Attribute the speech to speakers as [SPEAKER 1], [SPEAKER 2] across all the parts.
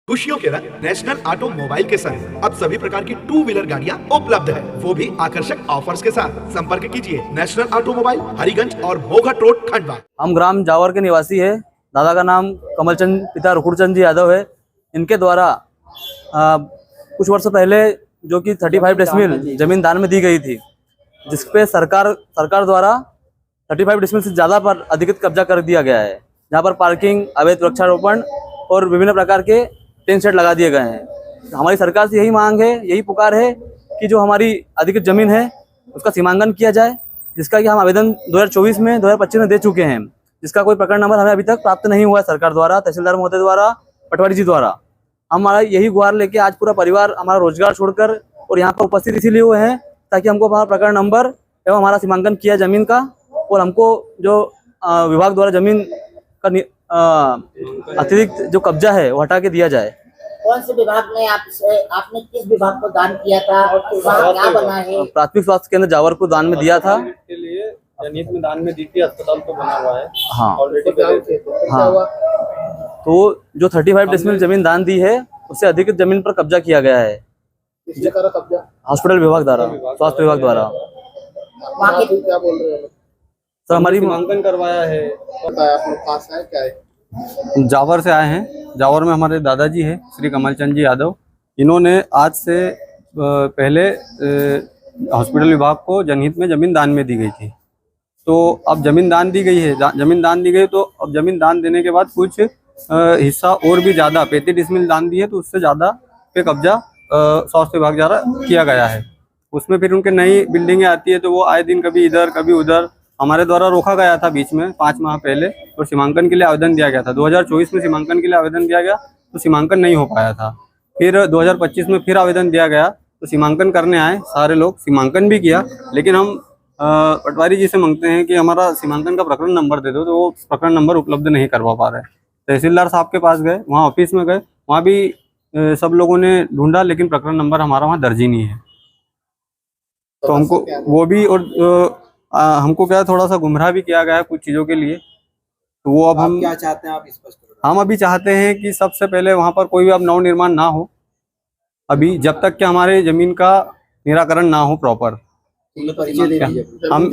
[SPEAKER 1] खुशियों के रंग नेशनल ऑटोमोबाइल के संग अब सभी प्रकार की टू व्हीलर गाड़ियां उपलब्ध है, वो भी आकर्षक ऑफर्स के साथ। संपर्क कीजिए नेशनल ऑटोमोबाइल, हरिगंज और मोघट रोड, खंडवा।
[SPEAKER 2] हम ग्राम जावर के निवासी है। दादा का नाम कमलचंद, पिता रुकुड़चंद जी यादव है। इनके द्वारा कुछ वर्ष पहले जो कि 35 डेसिमल जमीन दान में दी गई थी, जिसपे सरकार द्वारा 35 डेसिमल से ज़्यादा पर अधिकृत कब्जा कर दिया गया है, जहाँ पर पार्किंग, अवैध वृक्षारोपण और विभिन्न प्रकार के टेंट सेट लगा दिए गए हैं। हमारी सरकार से यही मांग है, यही पुकार है कि जो हमारी अधिकृत जमीन है उसका सीमांकन किया जाए, जिसका कि हम आवेदन 2024 में 2025 में दे चुके हैं, जिसका कोई प्रकरण नंबर हमें अभी तक प्राप्त नहीं हुआ है सरकार द्वारा, तहसीलदार महोदय द्वारा, पटवारी जी द्वारा। हमारा यही गुहार लेके आज पूरा परिवार हमारा रोजगार छोड़कर और यहाँ पर उपस्थित इसीलिए हुए हैं ताकि हमको हमारा प्रकरण नंबर एवं हमारा सीमांकन किया जमीन का, और हमको जो विभाग द्वारा जमीन का अतिरिक्त जो कब्जा है वो हटा के दिया जाए।
[SPEAKER 3] कौन से विभाग में आपने किस विभाग को दान किया था और वहाँ क्या बना है?
[SPEAKER 2] प्राथमिक स्वास्थ्य केंद्र जावर को दान में दिया था।
[SPEAKER 4] के लिए जनहित में दान में दी थी, अस्पताल तो बना हुआ है।
[SPEAKER 2] हाँ
[SPEAKER 4] ऑलरेडी।
[SPEAKER 2] हाँ, तो जो 35 डेसिमल जमीन दान दी है उससे अधिकृत जमीन पर कब्जा किया गया है।
[SPEAKER 4] किसने करा कब्जा?
[SPEAKER 2] हॉस्पिटल विभाग द्वारा, स्वास्थ्य विभाग द्वारा।
[SPEAKER 4] वहाँ के क्या बोल रहे हैं
[SPEAKER 2] सर? हमारी
[SPEAKER 4] सीमांकन करवाया है, आप लोग पास है क्या है?
[SPEAKER 5] जावर से आए हैं। जावर में हमारे दादाजी हैं श्री कमलचंद जी यादव। इन्होंने आज से पहले हॉस्पिटल विभाग को जनहित में ज़मीन दान में दी गई थी। तो अब ज़मीन दान दी गई है, ज़मीन दान दी गई, तो अब ज़मीन दान देने के बाद कुछ हिस्सा और भी ज़्यादा 35 डेसिमल दान दी है, तो उससे ज़्यादा पे कब्जा स्वास्थ्य विभाग द्वारा किया गया है। उसमें फिर उनके नई बिल्डिंगें आती है तो वो आए दिन कभी इधर कभी उधर। हमारे द्वारा रोका गया था बीच में 5 माह पहले, और सीमांकन के लिए आवेदन दिया गया था। 2024 में सीमांकन के लिए आवेदन दिया गया तो सीमांकन नहीं हो पाया था। फिर 2025 में फिर आवेदन दिया गया तो सीमांकन करने आए सारे लोग, सीमांकन भी किया। लेकिन हम पटवारी जी से मांगते हैं कि हमारा सीमांकन का प्रकरण नंबर दे दो, तो वो प्रकरण नंबर उपलब्ध नहीं करवा पा रहे। तहसीलदार साहब के पास गए, वहाँ ऑफिस में गए, वहाँ भी सब लोगों ने ढूंढा, लेकिन प्रकरण नंबर हमारा वहाँ दर्ज ही नहीं है। तो हमको वो भी, और हमको क्या थोड़ा सा गुमराह भी किया गया है कुछ चीज़ों के लिए। तो वो अब हम
[SPEAKER 4] क्या चाहते हैं आप स्पष्ट करो?
[SPEAKER 5] हम अभी चाहते हैं कि सबसे पहले वहाँ पर कोई भी अब नव निर्माण ना हो, अभी जब तक कि हमारे ज़मीन का निराकरण ना हो प्रॉपर। हम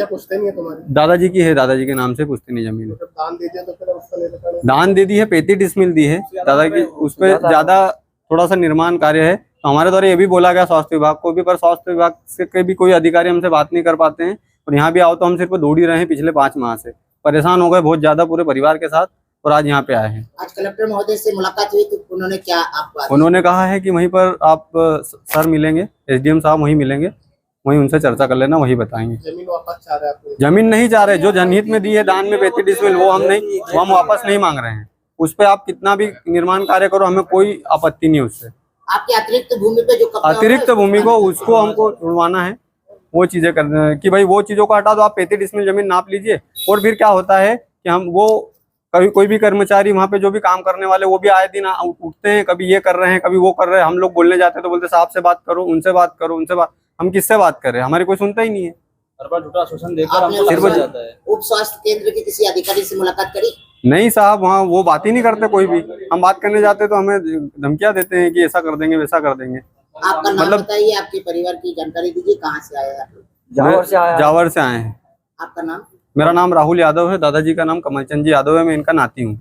[SPEAKER 5] दादाजी की है, दादाजी के नाम से पुश्तैनी जमीन है।
[SPEAKER 4] दान दे दिया तो फिर उसका निराकरण?
[SPEAKER 5] दान दे दी है, 35 डेसिमल दी है दादा की, उस पर ज़्यादा थोड़ा सा निर्माण कार्य है। तो हमारे द्वारा ये भी बोला गया स्वास्थ्य विभाग को भी, पर स्वास्थ्य विभाग से भी कोई अधिकारी हमसे बात नहीं कर पाते हैं। और यहाँ भी आओ तो हम सिर्फ दौड़ ही रहे हैं पिछले 5 माह से, परेशान हो गए बहुत ज्यादा पूरे परिवार के साथ, और आज यहाँ पे आए हैं।
[SPEAKER 3] आज कलेक्टर महोदय से मुलाकात हुई तो उन्होंने क्या आपको?
[SPEAKER 5] उन्होंने कहा है कि वहीं पर आप सर मिलेंगे, SDM साहब वहीं मिलेंगे, वहीं उनसे चर्चा कर लेना, वही बताएंगे।
[SPEAKER 4] जमीन वापस चाह रहे हैं?
[SPEAKER 5] जमीन नहीं चाह रहे, जो जनहित में दी है दान में 35 डेसिमल, वो हम वापस नहीं मांग रहे हैं। उस पर आप कितना भी निर्माण कार्य करो, हमें कोई आपत्ति नहीं उससे।
[SPEAKER 3] आपकी अतिरिक्त भूमि पे जो
[SPEAKER 5] अतिरिक्त भूमि को उसको हमको छुड़वाना है, वो चीजें करना है कि भाई वो चीजों को हटा दो, आप 35 डेसिमल जमीन नाप लीजिए। और फिर क्या होता है कि हम वो कभी कोई भी कर्मचारी वहाँ पे जो भी काम करने वाले वो भी आए दिन उठते हैं, कभी ये कर रहे हैं कभी वो कर रहे हैं। हम लोग बोलने जाते हैं तो बोलते साहब से बात करो, उनसे बात करो, उनसे बात। हम किससे बात करें, हमारी कोई सुनता ही नहीं है।
[SPEAKER 4] हर बार झूठा आश्वासन देकर हमको सिर पर जाता है।
[SPEAKER 3] उप स्वास्थ्य केंद्र के किसी अधिकारी से मुलाकात करी?
[SPEAKER 5] नहीं साहब, वहाँ वो बात ही नहीं करते कोई भी। हम बात करने जाते तो हमें धमकियाँ देते हैं कि ऐसा कर देंगे वैसा कर देंगे।
[SPEAKER 3] आपका नाम बताइए, आपके परिवार की जानकारी दीजिए, कहाँ से आए आप?
[SPEAKER 5] जावर से आए हैं।
[SPEAKER 3] आपका नाम?
[SPEAKER 5] मेरा नाम राहुल यादव है, दादाजी का नाम कमलचंद जी यादव है, मैं इनका नाती हूँ।